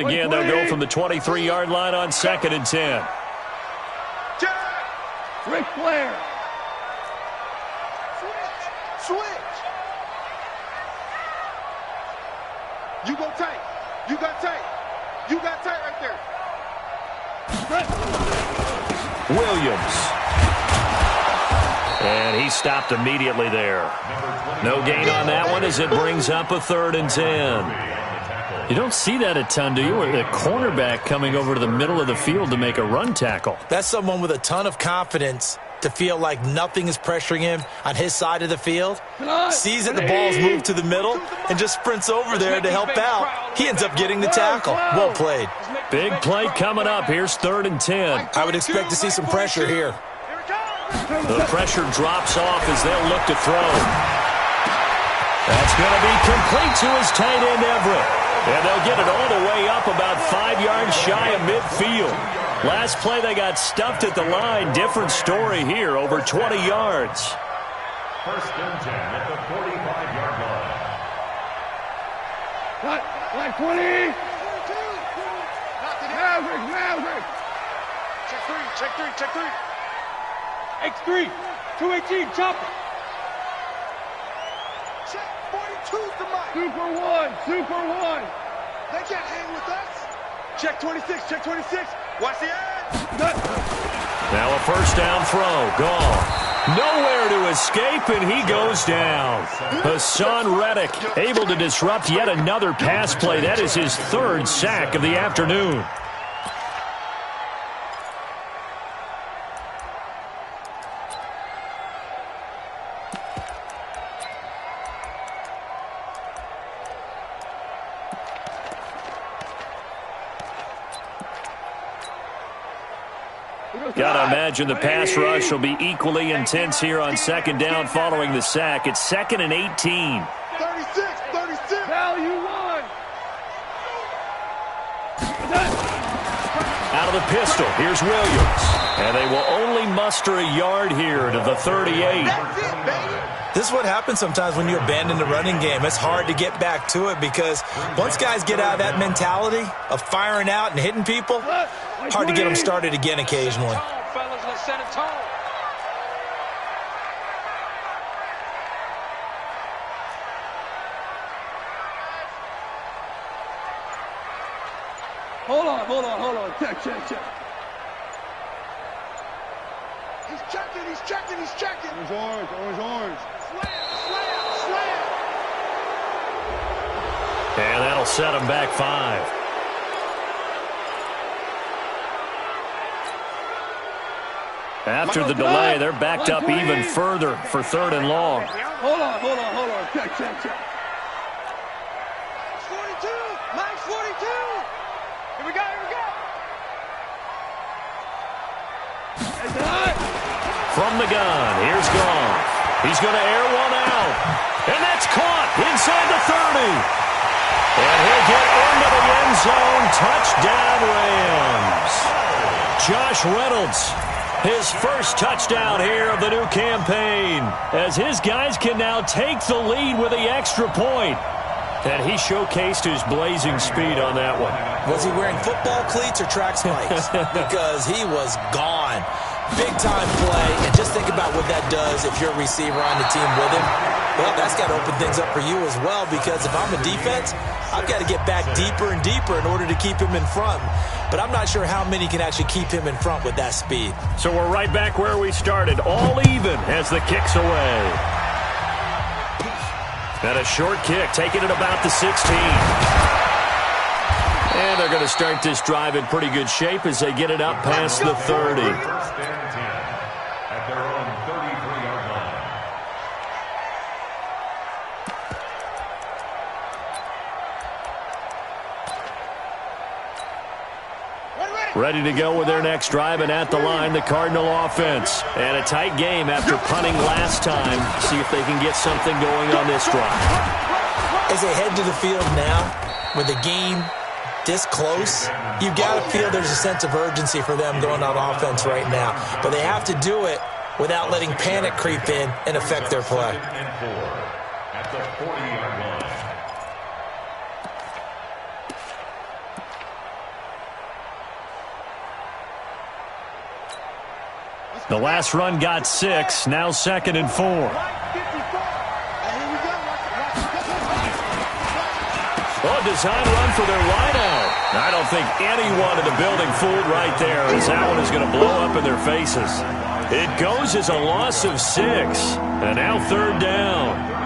Again, they'll go from the 23-yard line on 2nd and 10. Ric Flair. Switch. You go tight. You got tight. You got tight right there. Williams. And he stopped immediately there. No gain on that one as it brings up a 3rd and 10. You don't see that a ton, do you? Or the cornerback coming over to the middle of the field to make a run tackle. That's someone with a ton of confidence to feel like nothing is pressuring him on his side of the field. Sees that the ball's moved to the middle and just sprints over there to help out. He ends up getting the tackle. Well played. Big play coming up. Here's 3rd and 10. I would expect to see some pressure here. The pressure drops off as they'll look to throw. That's going to be complete to his tight end, Everett. And they'll get it all the way up about 5 yards shy of midfield. Last play, they got stuffed at the line. Different story here, over 20 yards. 1st and 10 at the 45-yard line. Line 20. Maverick. Check 3. X3. 218. Chop it. Check 42's the mic. Super one. They can't hang with us. Check 26. Watch the edge. Now a 1st down throw. Gone. Nowhere to escape, and he goes down. Hassan Reddick able to disrupt yet another pass play. That is his 3rd sack of the afternoon. Gotta imagine the pass rush will be equally intense here on 2nd down following the sack. It's 2nd and 18. 36. Value 1. Out of the pistol, here's Williams. And they will only muster a yard here to the 38. That's it, baby. This is what happens sometimes when you abandon the running game. It's hard to get back to it because once guys get out of that mentality of firing out and hitting people, hard to get them started again occasionally. Fellas, let's set a tone. Hold on. Check. He's checking. Orange. Slam. And that'll set him back 5. After the delay, they're backed up even further for 3rd and long. Hold on. Check. 42. Max 42. Here we go. From the gun, here's Goff. He's going to air one out. And that's caught inside the 30. And he'll get into the end zone. Touchdown, Rams. Josh Reynolds, his 1st touchdown here of the new campaign, as his guys can now take the lead with the extra point. And he showcased his blazing speed on that one. Was he wearing football cleats or track spikes? Because he was gone. Big-time play, and just think about what that does if you're a receiver on the team with him. Well, that's got to open things up for you as well, because if I'm a defense, I've got to get back deeper and deeper in order to keep him in front. But I'm not sure how many can actually keep him in front with that speed. So we're right back where we started, all even as the kick's away. And a short kick, taking it about the 16. And they're going to start this drive in pretty good shape as they get it up past the 30. 1st and 10 at their own 33-yard line. Ready to go with their next drive, and at the line, the Cardinal offense. And a tight game after punting last time. See if they can get something going on this drive. As they head to the field now, with the game this close, you've got to feel there's a sense of urgency for them going on offense right now. But they have to do it without letting panic creep in and affect their play. 2nd and 4 at the 40-yard line. The last run got 6, now 2nd and 4. Oh, design run for their wideout. I don't think anyone in the building fooled right there, as that one is going to blow up in their faces. It goes as a loss of 6, and now 3rd down.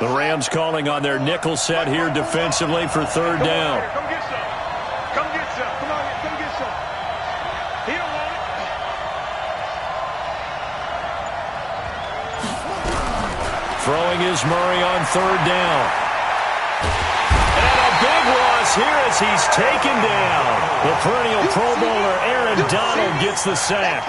The Rams calling on their nickel set here defensively for 3rd down. Come get some. Come get some. Come on, come get some. He don't want it. Throwing is Murray on 3rd down. And a big loss here as he's taken down. The perennial Pro Bowler Aaron Donald gets the sack.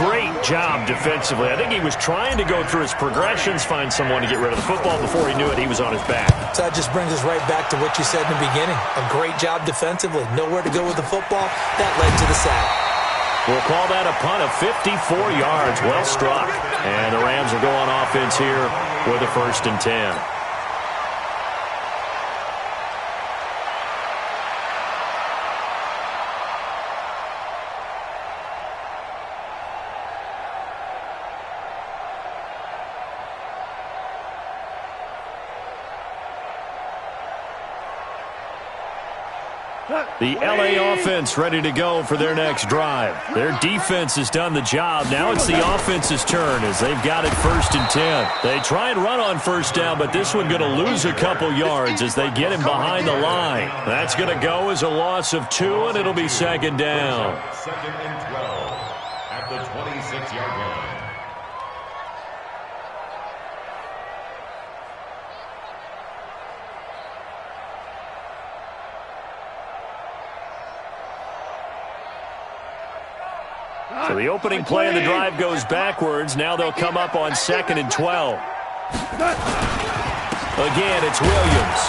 Great job defensively. I think he was trying to go through his progressions, find someone to get rid of the football. Before he knew it, he was on his back. So that just brings us right back to what you said in the beginning. A great job defensively. Nowhere to go with the football. That led to the sack. We'll call that a punt of 54 yards. Well struck. And the Rams will go on offense here with a 1st and 10. The LA offense ready to go for their next drive. Their defense has done the job. Now it's the offense's turn as they've got it 1st and 10. They try and run on 1st down, but this one going to lose a couple yards as they get him behind the line. That's going to go as a loss of 2, and it'll be 2nd down. 2nd and 12 at the 26-yard line. So the opening play of the drive goes backwards. Now they'll come up on 2nd and 12. Again, it's Williams.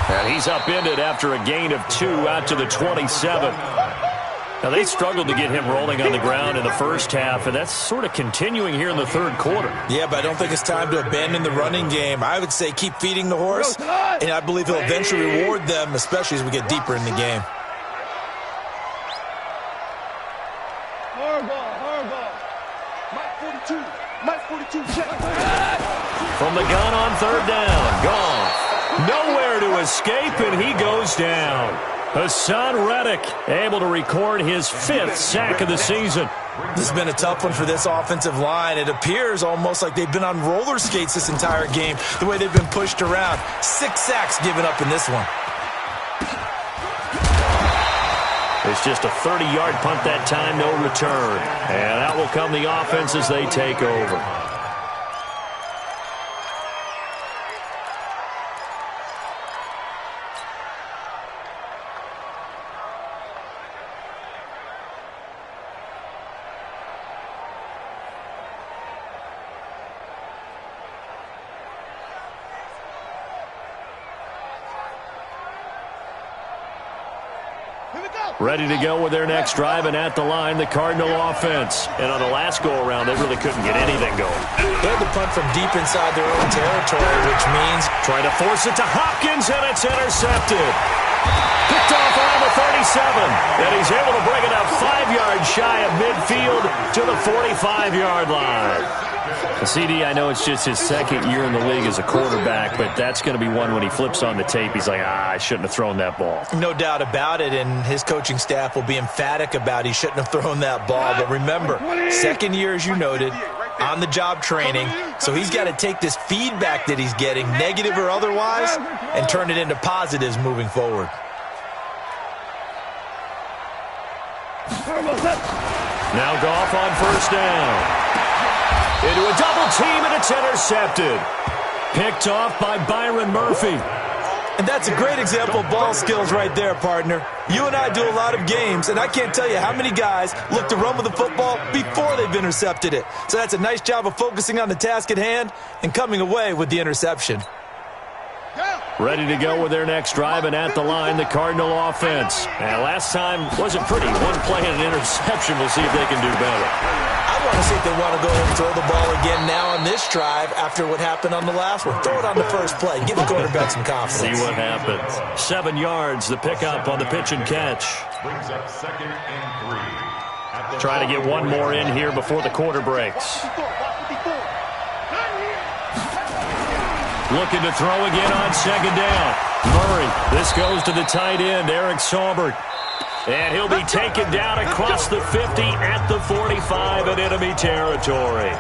And he's upended after a gain of 2 out to the 27. Now, they struggled to get him rolling on the ground in the first half, and that's sort of continuing here in the 3rd quarter. Yeah, but I don't think it's time to abandon the running game. I would say keep feeding the horse, and I believe he'll eventually reward them, especially as we get deeper in the game. From the gun on 3rd down, Goff. Nowhere to escape, and he goes down. Hassan Reddick able to record his 5th sack of the season. This has been a tough one for this offensive line. It appears almost like they've been on roller skates this entire game, the way they've been pushed around. 6 sacks given up in this one. It's just a 30-yard punt that time, no return. And out will come the offense as they take over. Ready to go with their next drive, and at the line, the Cardinal offense. And on the last go-around, they really couldn't get anything going. They had to punt from deep inside their own territory, which means trying to force it to Hopkins, and it's intercepted. Picked off around the 37, and he's able to bring it up 5 yards shy of midfield to the 45-yard line. CD, I know it's just his 2nd year in the league as a quarterback, but that's going to be one when he flips on the tape. He's like, I shouldn't have thrown that ball. No doubt about it, and his coaching staff will be emphatic about he shouldn't have thrown that ball. But remember, 2nd year, as you noted, on-the-job training, so he's got to take this feedback that he's getting, negative or otherwise, and turn it into positives moving forward. Now Goff on 1st down. Into a double team, and it's intercepted. Picked off by Byron Murphy. And that's a great example of ball skills right there, partner. You and I do a lot of games, and I can't tell you how many guys look to run with the football before they've intercepted it. So that's a nice job of focusing on the task at hand and coming away with the interception. Ready to go with their next drive, and at the line, the Cardinal offense. And last time wasn't pretty. One play and an interception. We'll see if they can do better. I want to see if they want to go ahead and throw the ball again now on this drive after what happened on the last one. Throw it on the first play. Give the quarterback some confidence. See what happens. 7 yards, the pickup on the pitch and catch. Brings up 2nd and 3. Trying to get one more in here before the quarter breaks. Looking to throw again on 2nd down. Murray, this goes to the tight end, Eric Saubert. And he'll be taken down across the 50 at the 45 in enemy territory.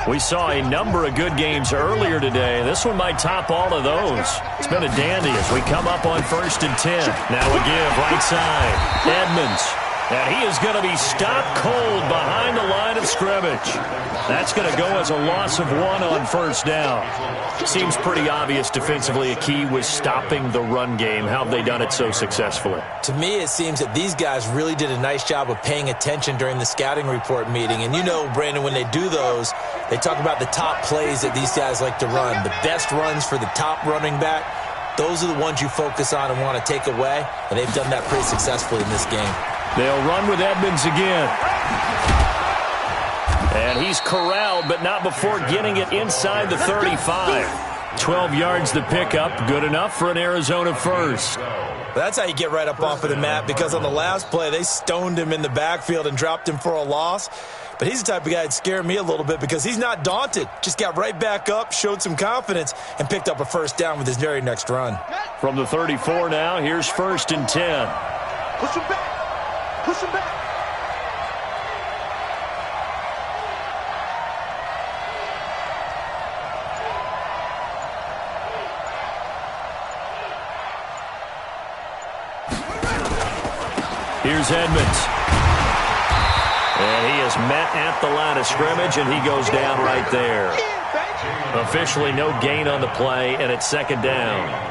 We saw a number of good games earlier today. This one might top all of those. It's been a dandy as we come up on 1st and 10. Now a give, right side. Edmonds. And he is going to be stopped cold behind the line of scrimmage. That's going to go as a loss of 1 on 1st down. Seems pretty obvious defensively a key was stopping the run game. How have they done it so successfully? To me, it seems that these guys really did a nice job of paying attention during the scouting report meeting. And you know, Brandon, when they do those, they talk about the top plays that these guys like to run. The best runs for the top running back, those are the ones you focus on and want to take away. And they've done that pretty successfully in this game. They'll run with Edmonds again. And he's corralled, but not before getting it inside the 35. 12 yards the pickup, good enough for an Arizona first. That's how you get right up off of the mat, because on the last play, they stoned him in the backfield and dropped him for a loss. But he's the type of guy that scared me a little bit because he's not daunted. Just got right back up, showed some confidence, and picked up a 1st down with his very next run. From the 34 now, here's 1st and 10. Push him back. Push him back. Here's Edmonds. And he is met at the line of scrimmage, and he goes down right there. Officially no gain on the play, and it's 2nd down.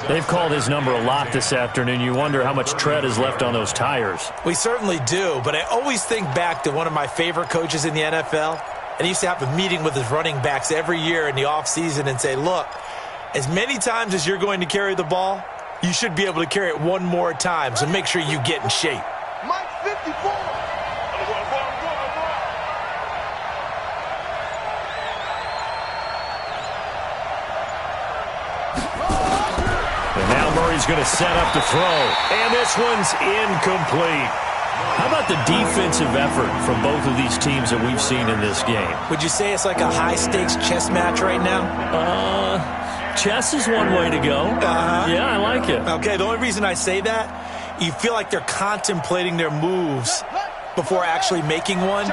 They've called his number a lot this afternoon. You wonder how much tread is left on those tires. We certainly do, but I always think back to one of my favorite coaches in the NFL, and he used to have a meeting with his running backs every year in the offseason and say, look, as many times as you're going to carry the ball, you should be able to carry it one more time, so make sure you get in shape. Mike 54. And now Murray's going to set up to throw. And this one's incomplete. How about the defensive effort from both of these teams that we've seen in this game? Would you say it's like a high-stakes chess match right now? Chess is one way to go. Yeah, I like it. Okay, the only reason I say that, you feel like they're contemplating their moves before actually making one,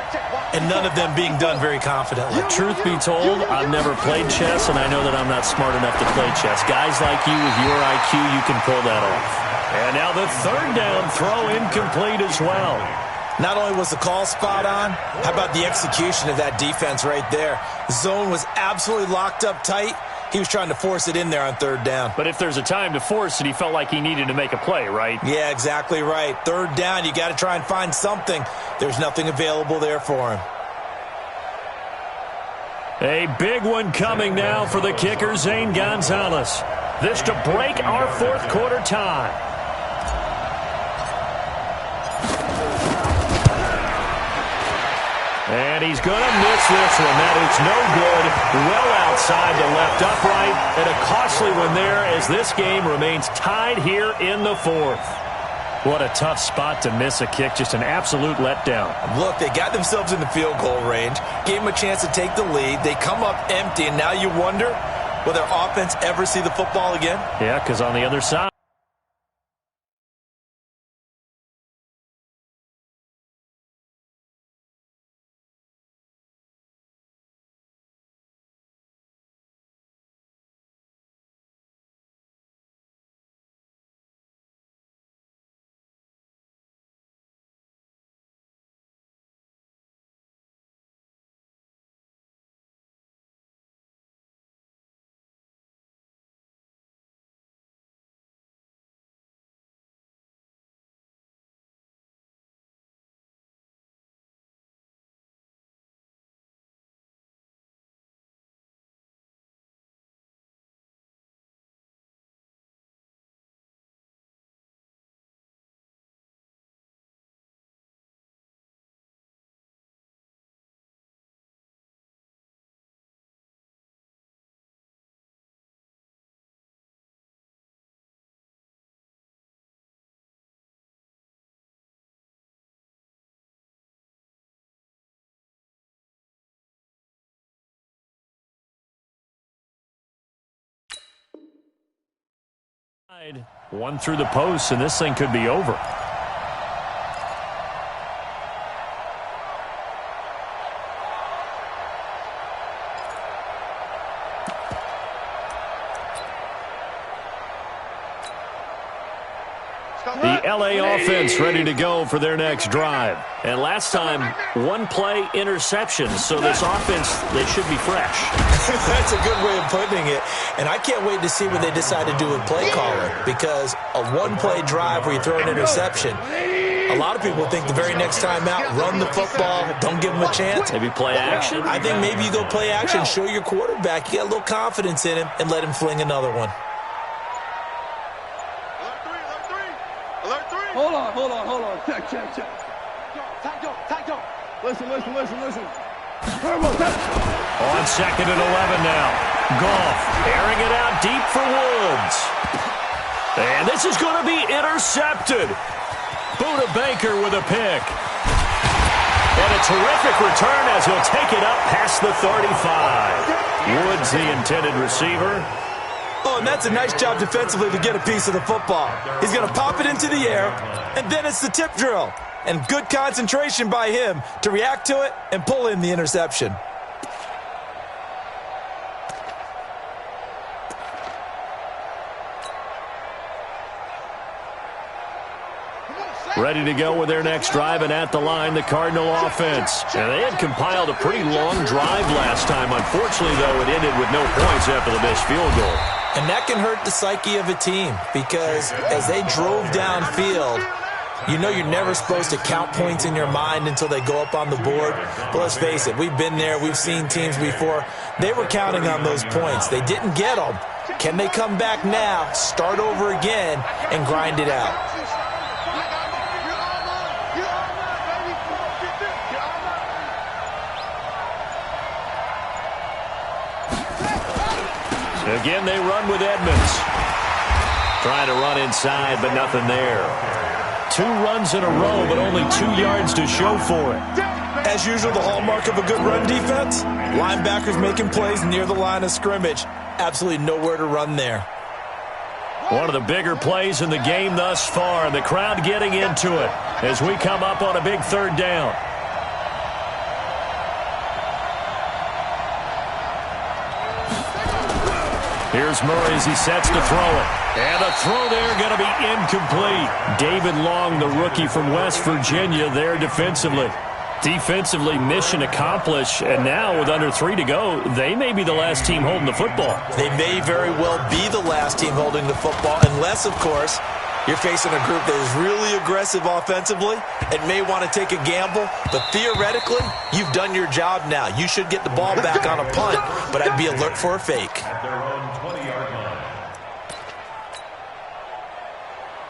and none of them being done very confidently. Truth be told, I've never played chess, and I know that I'm not smart enough to play chess. Guys like you with your IQ, you can pull that off. And now the 3rd down throw incomplete as well. Not only was the call spot on, how about the execution of that defense right there? The zone was absolutely locked up tight. He was trying to force it in there on 3rd down. But if there's a time to force it, he felt like he needed to make a play, right? Yeah, exactly right. 3rd down, you got to try and find something. There's nothing available there for him. A big one coming now for the kicker, Zane Gonzalez. This to break our 4th quarter tie. And he's going to miss this one. That is no good. Well outside the left upright. And a costly one there as this game remains tied here in the 4th. What a tough spot to miss a kick. Just an absolute letdown. Look, they got themselves in the field goal range. Gave them a chance to take the lead. They come up empty, and now you wonder, will their offense ever see the football again? Yeah, because on the other side. One through the post, and this thing could be over. The LA offense ready to go for their next drive. And last time, one-play interception. So this offense, they should be fresh. That's a good way of putting it. And I can't wait to see what they decide to do with play calling. Because a one-play drive where you throw an interception, a lot of people think the very next time out, run the football, don't give them a chance. Maybe play action? I think maybe you go play action, show your quarterback, you got a little confidence in him, and let him fling another one. Hold on. Check. Tight. Listen. On 2nd and 11 now. Goff airing it out deep for Woods. And this is going to be intercepted. Buda Baker with a pick. And a terrific return as he'll take it up past the 35. Woods, the intended receiver. Oh, and that's a nice job defensively to get a piece of the football. He's going to pop it into the air, and then it's the tip drill. And good concentration by him to react to it and pull in the interception. Ready to go with their next drive, and at the line, the Cardinal offense. And they had compiled a pretty long drive last time. Unfortunately, though, it ended with no points after the missed field goal. And that can hurt the psyche of a team because as they drove downfield, you know you're never supposed to count points in your mind until they go up on the board. But let's face it, we've been there. We've seen teams before. They were counting on those points. They didn't get them. Can they come back now, start over again, and grind it out? Again, they run with Edmonds. Trying to run inside, but nothing there. 2 runs in a row, but only 2 yards to show for it. As usual, the hallmark of a good run defense, linebackers making plays near the line of scrimmage. Absolutely nowhere to run there. One of the bigger plays in the game thus far, and the crowd getting into it as we come up on a big 3rd down. Here's Murray as he sets to throw it. And a throw there going to be incomplete. David Long, the rookie from West Virginia, there defensively. Defensively, mission accomplished. And now with under 3 to go, they may be the last team holding the football. They may very well be the last team holding the football, unless, of course, you're facing a group that is really aggressive offensively and may want to take a gamble. But theoretically, you've done your job now. You should get the ball back on a punt, but I'd be alert for a fake. At their own 20-yard line.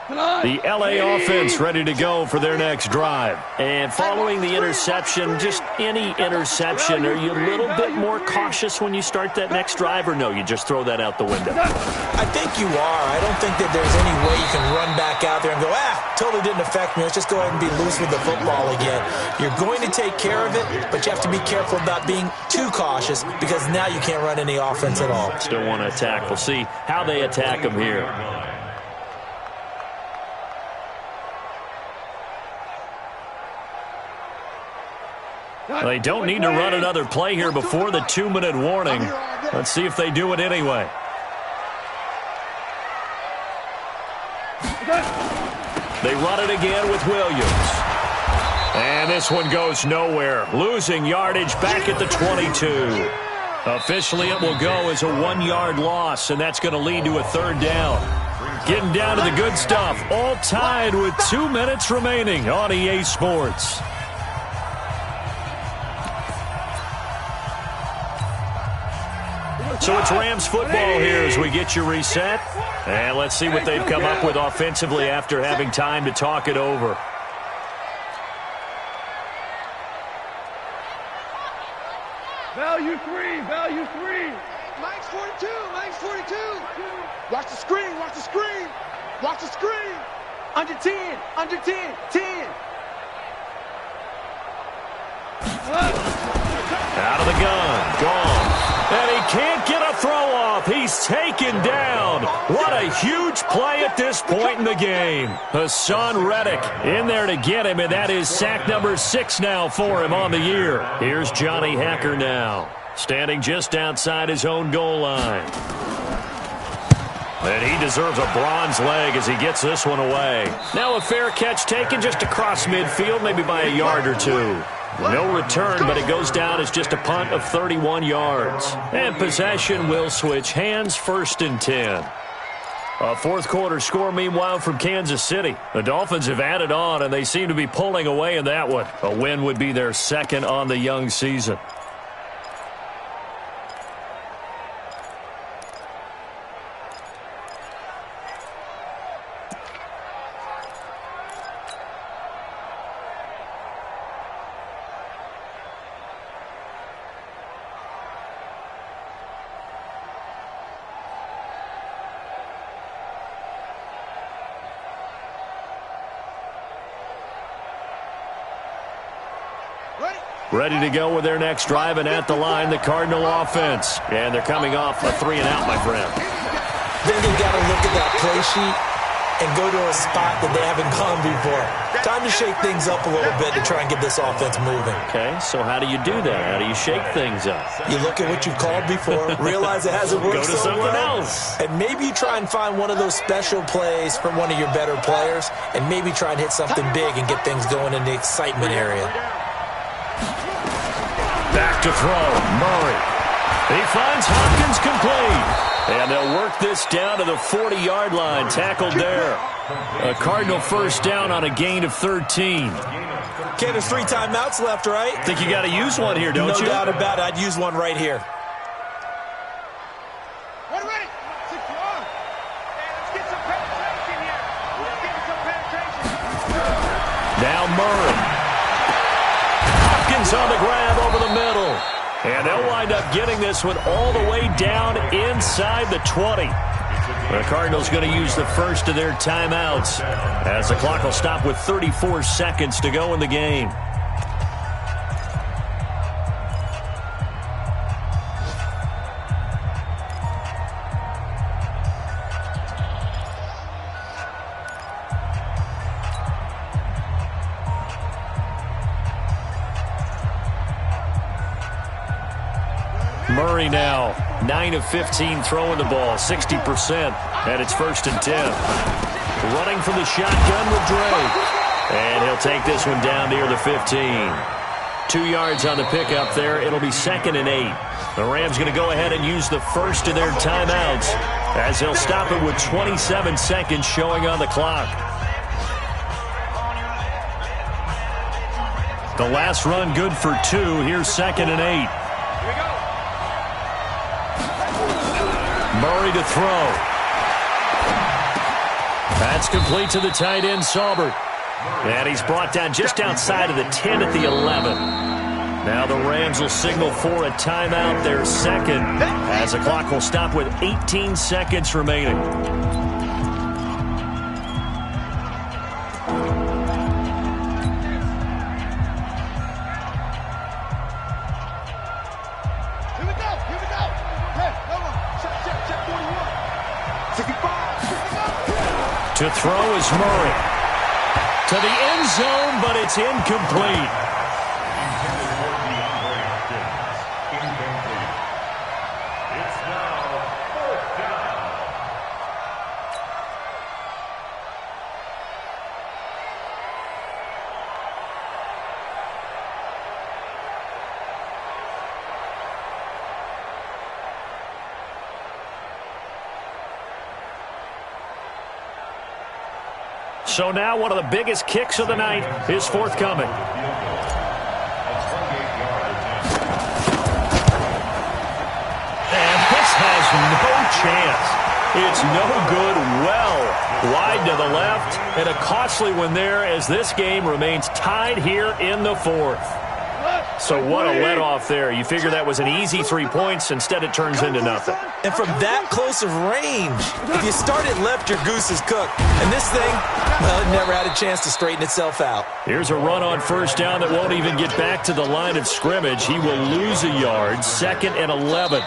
The LA offense ready to go for their next drive. And following the interception, just any interception, are you a little bit more cautious when you start that next drive, or no, you just throw that out the window? I think you are. I don't think that there's any way you can run back out there and go, totally didn't affect me. Let's just go ahead and be loose with the football again. You're going to take care of it, but you have to be careful about being too cautious because now you can't run any offense at all. Still want to attack. We'll see how they attack them here. They don't need to run another play here before the 2-minute warning. Let's see if they do it anyway. They run it again with Williams. And this one goes nowhere. Losing yardage back at the 22. Officially, it will go as a 1-yard loss, and that's going to lead to a 3rd down. Getting down to the good stuff. All tied with 2 minutes remaining on EA Sports. So it's Rams football here as we get you reset. And let's see what they've come up with offensively after having time to talk it over. Value three. Mike's 42. Watch the screen. Under 10. 10. Out of the gun. Gone. And he can't get a throw off He's taken down. What a huge play at this point in the game. Hassan Reddick in there to get him, and that is sack number 6 now for him on the year. Here's Johnny Hacker now, standing just outside his own goal line. And he deserves a bronze leg as he gets this one away. Now a fair catch taken just across midfield, maybe by a yard or two. No return, but it goes down as just a punt of 31 yards. And possession will switch hands, 1st and 10. A fourth quarter score, meanwhile, from Kansas City. The Dolphins have added on, and they seem to be pulling away in that one. A win would be their 2nd on the young season. Ready to go with their next drive, and at the line, the Cardinal offense. And they're coming off a 3-and-out, my friend. Then you got to look at that play sheet and go to a spot that they haven't gone before. Time to shake things up a little bit to try and get this offense moving. Okay, so how do you do that? How do you shake things up? You look at what you've called before, realize it hasn't worked Go to so something well, else. and maybe you try and find one of those special plays from one of your better players, and maybe try and hit something big and get things going in the excitement area. Back to throw, Murray. He finds Hopkins complete. And they'll work this down to the 40-yard line, tackled there. A Cardinal first down on a gain of 13. Okay, there's 3 timeouts left, right? Think you got to use one here, don't you? No doubt about it. I'd use one right here. Ready. 6 yards. Let's get some penetration here. Let's get some penetration. Now Murray. Hopkins on the grab over the middle. And they'll wind up getting this one all the way down inside the 20. The Cardinals going to use the first of their timeouts as the clock will stop with 34 seconds to go in the game. Murray now, 9 of 15 throwing the ball, 60%, and it's 1st and 10. Running from the shotgun with Drake. And he'll take this one down near the 15. 2 yards on the pickup there. It'll be 2nd and 8. The Rams going to go ahead and use the first of their timeouts as they'll stop it with 27 seconds showing on the clock. The last run good for 2. Here's 2nd and 8. Murray to throw. That's complete to the tight end, Saubert. And he's brought down just outside of the 10 at the 11. Now the Rams will signal for a timeout, their 2nd, as the clock will stop with 18 seconds remaining. To throw is Murray. To the end zone, but it's incomplete. It's now 4th down. So now one of the biggest kicks of the night is forthcoming. And this has no chance. It's no good, well wide to the left, and a costly one there as this game remains tied here in the 4th. So what a let-off there. You figure that was an easy 3 points. Instead, it turns into nothing. And from that close of range, if you start it left, your goose is cooked. And this thing, well, it never had a chance to straighten itself out. Here's a run on first down that won't even get back to the line of scrimmage. He will lose a yard, 2nd and 11.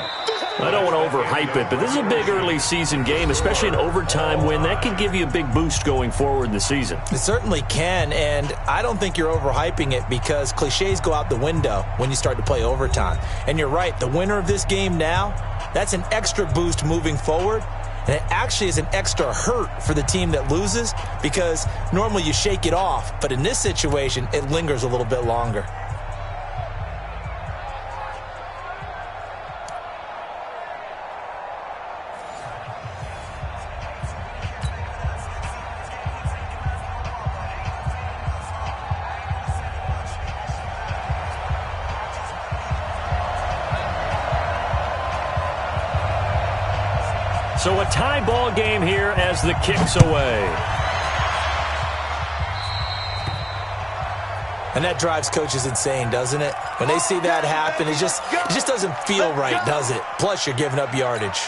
I don't want to overhype it, but this is a big early season game, especially an overtime win. That can give you a big boost going forward in the season. It certainly can, and I don't think you're overhyping it because cliches go out the window when you start to play overtime. And you're right, the winner of this game now, that's an extra boost moving forward. And it actually is an extra hurt for the team that loses because normally you shake it off, but in this situation, it lingers a little bit longer. So a tie ball game here as the kick's away. And that drives coaches insane, doesn't it? When they see that happen, it just doesn't feel right, does it? Plus, you're giving up yardage.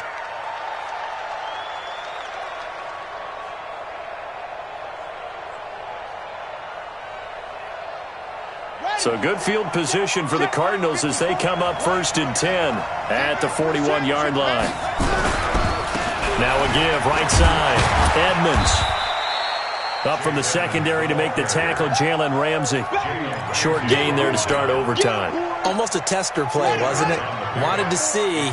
So good field position for the Cardinals as they come up 1st and 10 at the 41-yard line. Now a give, right side. Edmonds. Up from the secondary to make the tackle, Jalen Ramsey. Short gain there to start overtime. Almost a tester play, wasn't it? Wanted to see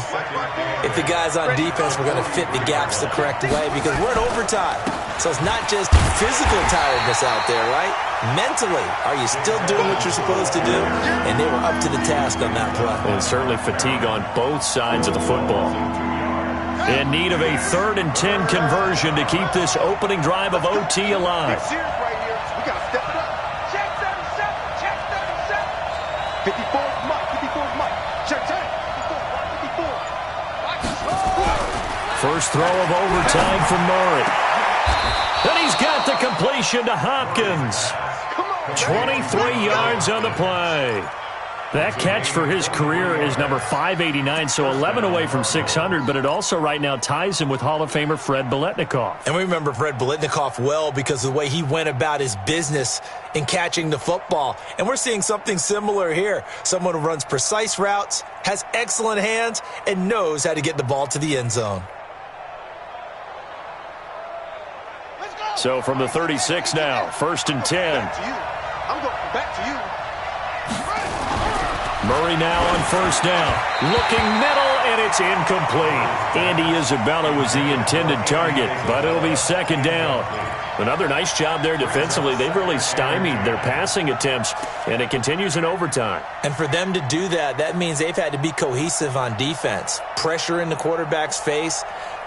if the guys on defense were going to fit the gaps the correct way because we're in overtime. So it's not just physical tiredness out there, right? Mentally, are you still doing what you're supposed to do? And they were up to the task on that play. And certainly fatigue on both sides of the football. In need of a 3rd and 10 conversion to keep this opening drive of OT alive. Serious right here. We got to step it up. Check 37. Check 37. 54 is Mike. 54 is Mike. Check 10. 54. First throw of overtime from Murray. And he's got the completion to Hopkins. 23 yards on the play. That catch for his career is number 589, so 11 away from 600, but it also right now ties him with Hall of Famer Fred Biletnikoff. And we remember Fred Biletnikoff well because of the way he went about his business in catching the football. And we're seeing something similar here. Someone who runs precise routes, has excellent hands, and knows how to get the ball to the end zone. So from the 36 now, 1st and 10. Back to you. I'm going back to you. Murray now on 1st down. Looking middle, and it's incomplete. Andy Isabella was the intended target, but it'll be 2nd down. Another nice job there defensively. They've really stymied their passing attempts, and it continues in overtime. And for them to do that, that means they've had to be cohesive on defense. Pressure in the quarterback's face.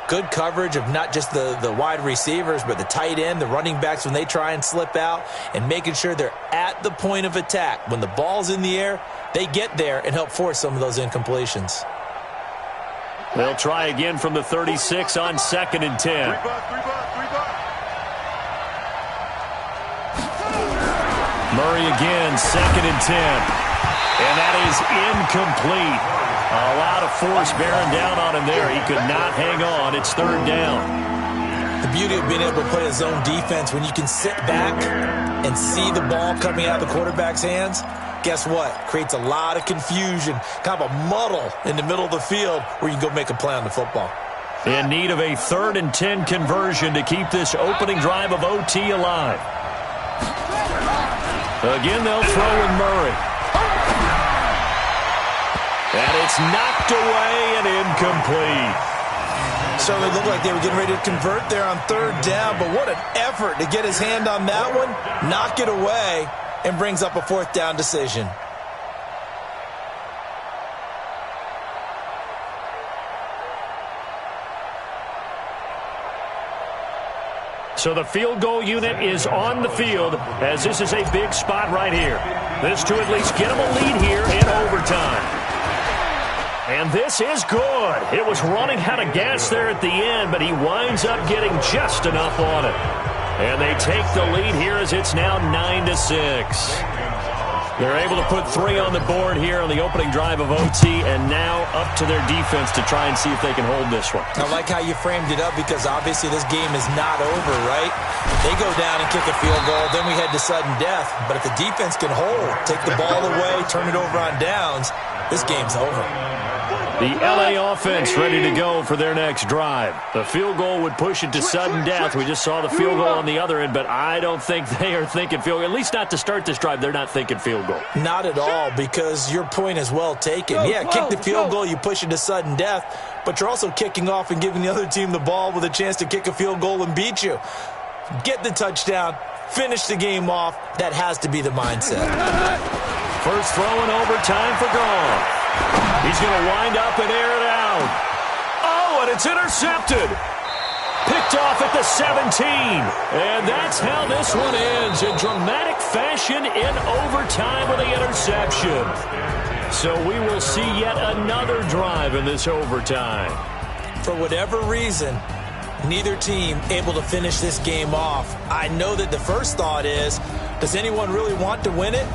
Good coverage of not just the wide receivers, but the tight end, the running backs when they try and slip out, and making sure they're at the point of attack. When the ball's in the air, they get there and help force some of those incompletions. They'll try again from the 36 on 2nd and 10. 3 bucks. Murray again, 2nd and 10. And that is incomplete. A lot of force bearing down on him there. He could not hang on. It's 3rd down. The beauty of being able to play a zone defense when you can sit back and see the ball coming out of the quarterback's hands, guess what? Creates a lot of confusion, kind of a muddle in the middle of the field where you can go make a play on the football. In need of a 3rd and 10 conversion to keep this opening drive of OT alive. Again, they'll throw with Murray. And it's knocked away and incomplete. Certainly looked like they were getting ready to convert there on 3rd down, but what an effort to get his hand on that one, knock it away, and brings up a 4th down decision. So the field goal unit is on the field as this is a big spot right here. This to at least get them a lead here in overtime. And this is good. It was running out of gas there at the end, but he winds up getting just enough on it. And they take the lead here as it's now 9-6. They're able to put 3 on the board here on the opening drive of OT, and now up to their defense to try and see if they can hold this one. I like how you framed it up because obviously this game is not over, right? They go down and kick a field goal, then we head to sudden death. But if the defense can hold, take the ball away, turn it over on downs, this game's over. The LA offense ready to go for their next drive. The field goal would push it to sudden death. We just saw the field goal on the other end, but I don't think they are thinking field goal. At least not to start this drive. They're not thinking field goal. Not at all, because your point is well taken. Yeah, kick the field goal, you push it to sudden death, but you're also kicking off and giving the other team the ball with a chance to kick a field goal and beat you. Get the touchdown, finish the game off. That has to be the mindset. First throw in overtime for Goff. He's going to wind up and air it out. Oh, and it's intercepted. Picked off at the 17. And that's how this one ends, in dramatic fashion in overtime with the interception. So we will see yet another drive in this overtime. For whatever reason, neither team able to finish this game off. I know that the first thought is, does anyone really want to win it?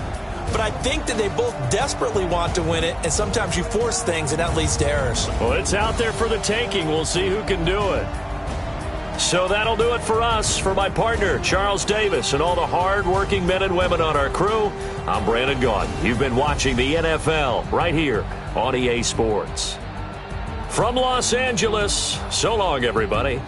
But I think that they both desperately want to win it, and sometimes you force things, and that leads to errors. Well, it's out there for the taking. We'll see who can do it. So that'll do it for us. For my partner, Charles Davis, and all the hard-working men and women on our crew, I'm Brandon Gaudin. You've been watching the NFL right here on EA Sports. From Los Angeles, so long, everybody.